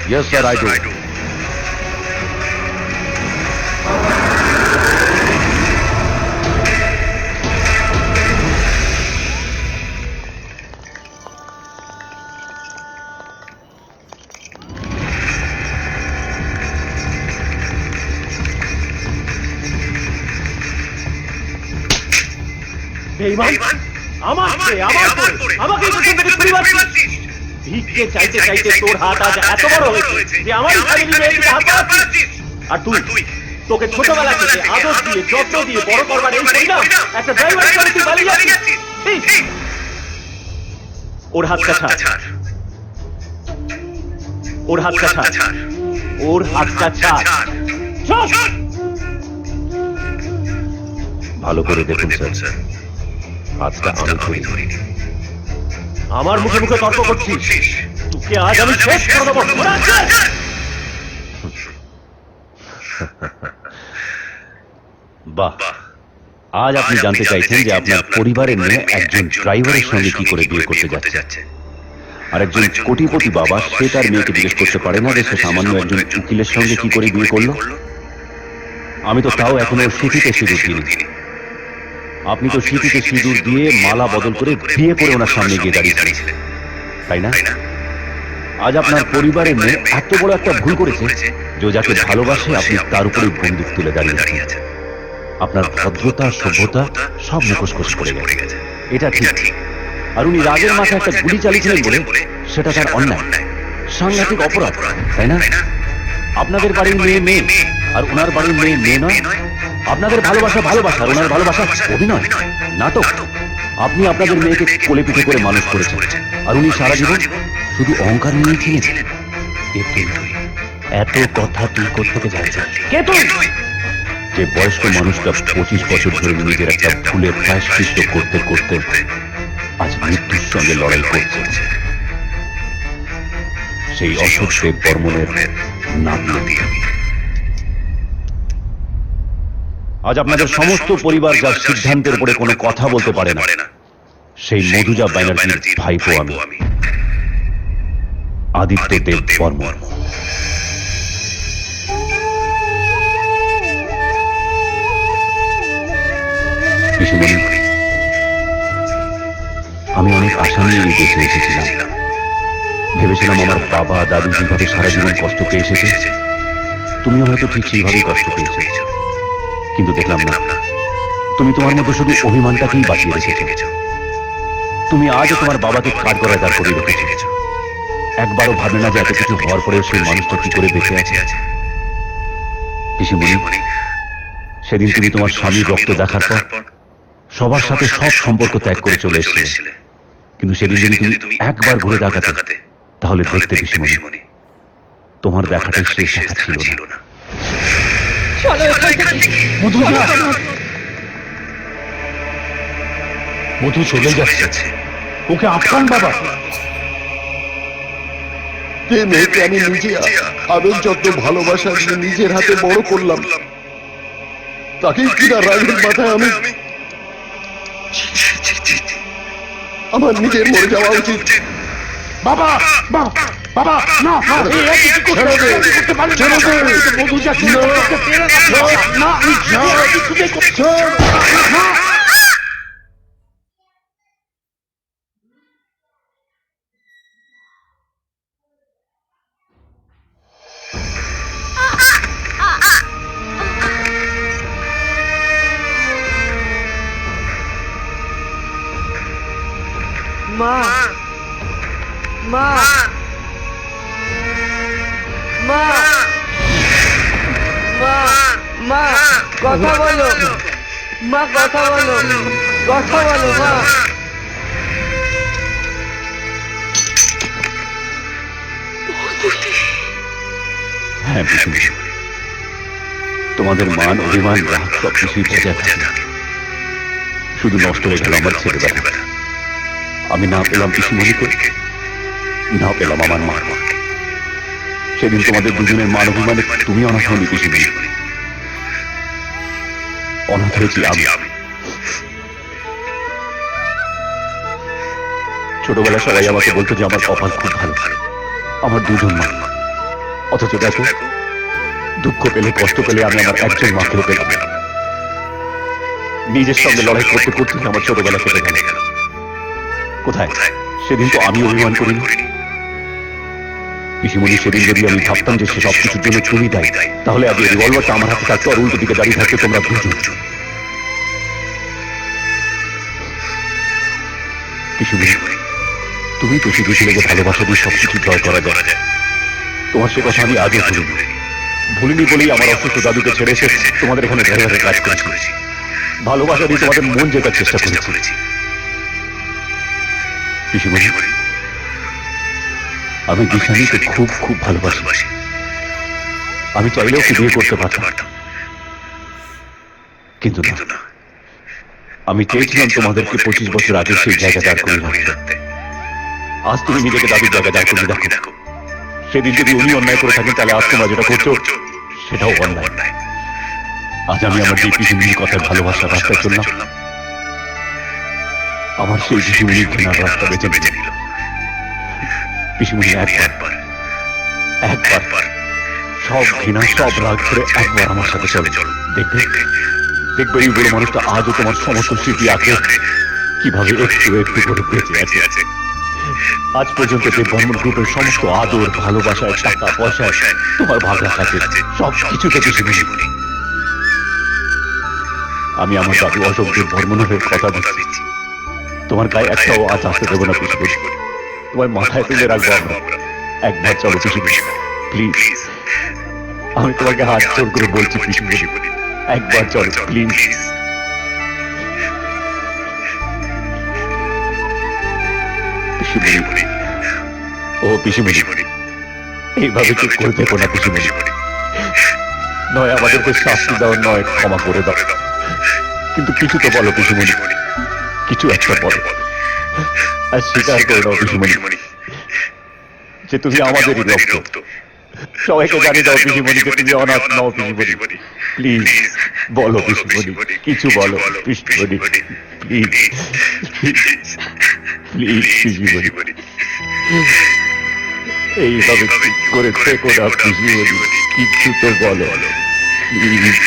Yes, sir, I do. ভিক্ষে চাইতে চাইতে তোর হাত আজ এত বড় হয়েছে যে আমার হাত বাড়াচ্ছিস। আর তুই তোকে ছোটবেলা থেকে আদর দিয়ে যত্ন দিয়ে বড় করবার এই পরিণাম একটা ড্রাইভার করে তুই পালিয়ে যাচ্ছিস। ওর হাতটা ছাড়, ওর হাতটা ছাড়, ওর হাতটা ছাড়। ভালো করে দেখুন স্যার, হাতটা আমি ধরিনি। আমার মুখে মুখে তর্ক করছিস, তোকে আজ আমি শেষ করে দেবো। বাহ, আজ আপনি জানতে চাইছেন যে আপনার পরিবারের মেয়ে একজন ড্রাইভারের সঙ্গে কি করে বিয়ে করতে যাচ্ছে। আর একজন কোটিপতি বাবা সে তার মেয়েকে জিজ্ঞেস করতে পারে না যে সে সামান্য একজন উকিলের সঙ্গে কি করে বিয়ে করলো। আমি তো তাও এখনো স্মৃতিতে সিঁদুর দিইনি। আপনি তো স্মৃতিতে সিঁদুর দিয়ে মালা বদল করে বিয়ে করে ওনার সামনে গিয়ে দাঁড়িয়েছিলেন, তাই না? আজ আপনার পরিবারের মেয়ে এত বড় একটা ভুল করেছে যে যাকে ভালোবাসে আপনি তার উপরে বন্দুক তুলে দাঁড়িয়েছেন। আপনার ভদ্রতা সভ্যতা সব মুখোশ করে গেছে, এটা ঠিক। আর উনি রাগের মাথায় একটা গুলি চালিয়েছিলেন বলে সেটা তার অন্যায়, সাংঘাতিক অপরাধ, তাই না? আপনাদের বাড়ির মেয়ে আর ওনার বাড়ির মেয়ে নয়। আপনাদের ভালোবাসা আর ওনার ভালোবাসা অভিনয়, নাটক। আপনি আপনাদের মেয়েকে কোলে পিঠে করে মানুষ করেছেন, আর উনি সারা জীবন শুধু অহংকার নিয়ে ছিলেন। এত কথা তুই কোত্থেকে যাচ্ছিস? কে তুই? যে বয়স্ক মানুষটা 25 বছর ধরে নিজের একটা ভুলের প্রায়শ্চিত্ত করতে করতে আজ মৃত্যুর সঙ্গে লড়াই করছে, সেই অসৎ বর্মনের নাতি। আজ আপনাদের সমস্ত পরিবার যার সিদ্ধান্তের উপরে কোনো কথা বলতে পারে না, সেই মধুজা ব্যানার্জির ভাইপো আমি, আদিত্য দেব বর্মন। আমি অনেক আশা নিয়ে এই দেশে এসেছিলাম। ভেবেছিলাম আমার বাবা দাদু যেভাবে সারা জীবন কষ্ট পেয়ে এসেছে তুমিও হয়তো ঠিক সেইভাবেই কষ্ট পেয়েছো, কিন্তু দেখলাম না। তুমি তোমার মতো শুধু অভিমানটাকেই বাঁচিয়ে রেখেছো। তুমি আজও তোমার বাবাকে কাজ করায় দাঁড় করে রেখেছো। একবারও ভাবলে না যে এত কিছু হওয়ার পরেও সেই মানুষটা কি করে বেঁচে আছে। পিসিমণি, সেদিন তুমি তোমার স্বামীর রক্ত দেখার পর সবার সাথে সব সম্পর্ক ত্যাগ করে চলে এসেছিলে, কিন্তু সেদিন যদি তুমি একবার ঘুরে তাকাতে তাহলে দেখতে পিসিমণি তোমার দেখাটাই শেষ দেখা ছিল না। মধু চলে যাচ্ছে, ওকে আটকান বাবা। যে মেয়েকে আমি নিজে আবেগ যত ভালোবাসা দিয়ে নিজের হাতে বড় করলাম, তাকে কিনা রাগের মাথায় আমি আমার নিজের মরে যাওয়া উচিত। বাবা বাবা না, মা মা মা মা মা কথা বলো, মা কথা বলো, কথা বলো মা। হ্যাঁ পিসিমণি, তোমাদের মান অভিমান রাগ সব কিছুই বজায় থাকে, শুধু নষ্ট হয়ে গেল আমার ছেলেবেলা। আমি না পেলাম পিসিমণিকে, না পেলাম আমার মার মাকে। সেদিন তোমাদের দুজনের মান অভিমানে তুমি অনাথ হনি পিসিমণি, অনাথ হয়েছি আমি। ছোটবেলা সবাই আমাকে বলতো যে আমার কপাল খুব ভালো, আমার দুজন মা। অথচ দেখো, দুঃখ পেলে কষ্ট পেলে আমি আমার একজন মাকেও পেলাম না। নিজের সঙ্গে লড়াই করতে করতে আমার ছোটবেলা কেটে গেল। কোথায়? সেদিন তো আমি অভিমান করিনি। পিসিমণি, সেদিন যদি আমি ভাবতাম যে সে সবকিছুর জন্য তুমি দায়ী, তাহলে আগে রিভলভারটা আমার হাতে থাকতো আর উল্টো দিকে দাঁড়িয়ে থাকতো তোমরা দুজন। পিসিমণি, তুমি তো শিখেছিলে যে ভালোবাসা দিয়ে সবকিছু জয় করা যায়। তোমার সে কথা আমি আজও ভুলিনি বলেই আমার অসুস্থ দাদুকে ছেড়ে এসে তোমাদের এখানে ড্রাইভারের কাজ করেছি। ভালোবাসা দিয়ে তোমাদের মন জেতার চেষ্টা করেছি। পিসিমণি, আমি দিশানিকে খুব খুব ভালোবাসি। আমি চাইলেও কি বিয়ে করতে পারতাম, কিন্তু না। আমি চেয়েছিলাম তোমাদেরকে 25 বছর আগে সেই জায়গা দাঁড় করে রাখতে। আজ তুমি নিজেকে দাদুর জায়গা দাঁড় করে দেখো। সেদিন যদি উনি অন্যায় করে থাকেন, তাহলে আজ তোমরা যেটা করছো সেটাও অন্যায়। আজ আমি আমার যে পিসিমণির কথায় ভালোবাসার রাস্তায় চললাম, আমার সেই পিসিমণির ঘৃণার রাস্তা বেছে নিল। পিসিমণি, একবার সব ঘৃণা, সব রাগ করে একবার আমার সাথে চলো। দেখবে এই বড় মানুষটা আজও তোমার সমস্ত স্মৃতি আঁকড়ে কিভাবে একটু একটু করে বেঁচে আছে। আজ পর্যন্ত দেববর্মন গ্রুপের সমস্ত আদর, ভালোবাসায়, টাকা পয়সায় তোমার ভাগ রাখা আছে, সব কিছুতে পিসিমণি। আমি আমার দাদু অশোক দেববর্মনের কথা দিচ্ছি, তোমার গায়ে একটাও আজ আসতে দেবো না পিসিমণি। তোমার মাথায় তুলে রাখবো আমরা। একবার চলো পিসিমণি, প্লিজ। আমি তোমাকে হাত জোর করে বলছি পিসিমণি, একবার চলো প্লিজ। পিসিমণি, ও পিসিমণি, এইভাবে চুপ করে থেকো না পিসিমণি। নয় আমাদেরকে শাস্তি দাও, নয় ক্ষমা করে দাও, কিন্তু কিছু তো বলো পিসিমণি, কিছু একটা বলো। আর স্বীকার করে দাও পিসিমণি যে তুমি আমাদেরই রক্ত। সবাইকে জানিয়ে দাও পিসিমণি যে তুমি অনাথ নও পিসিমণি। প্লিজ বলো পিসিমণি, কিছু বলো পিসিমণি, প্লিজ পিসিমণি। এইভাবে করে থেকো না পিসিমণি, কিছু তো বলো প্লিজ।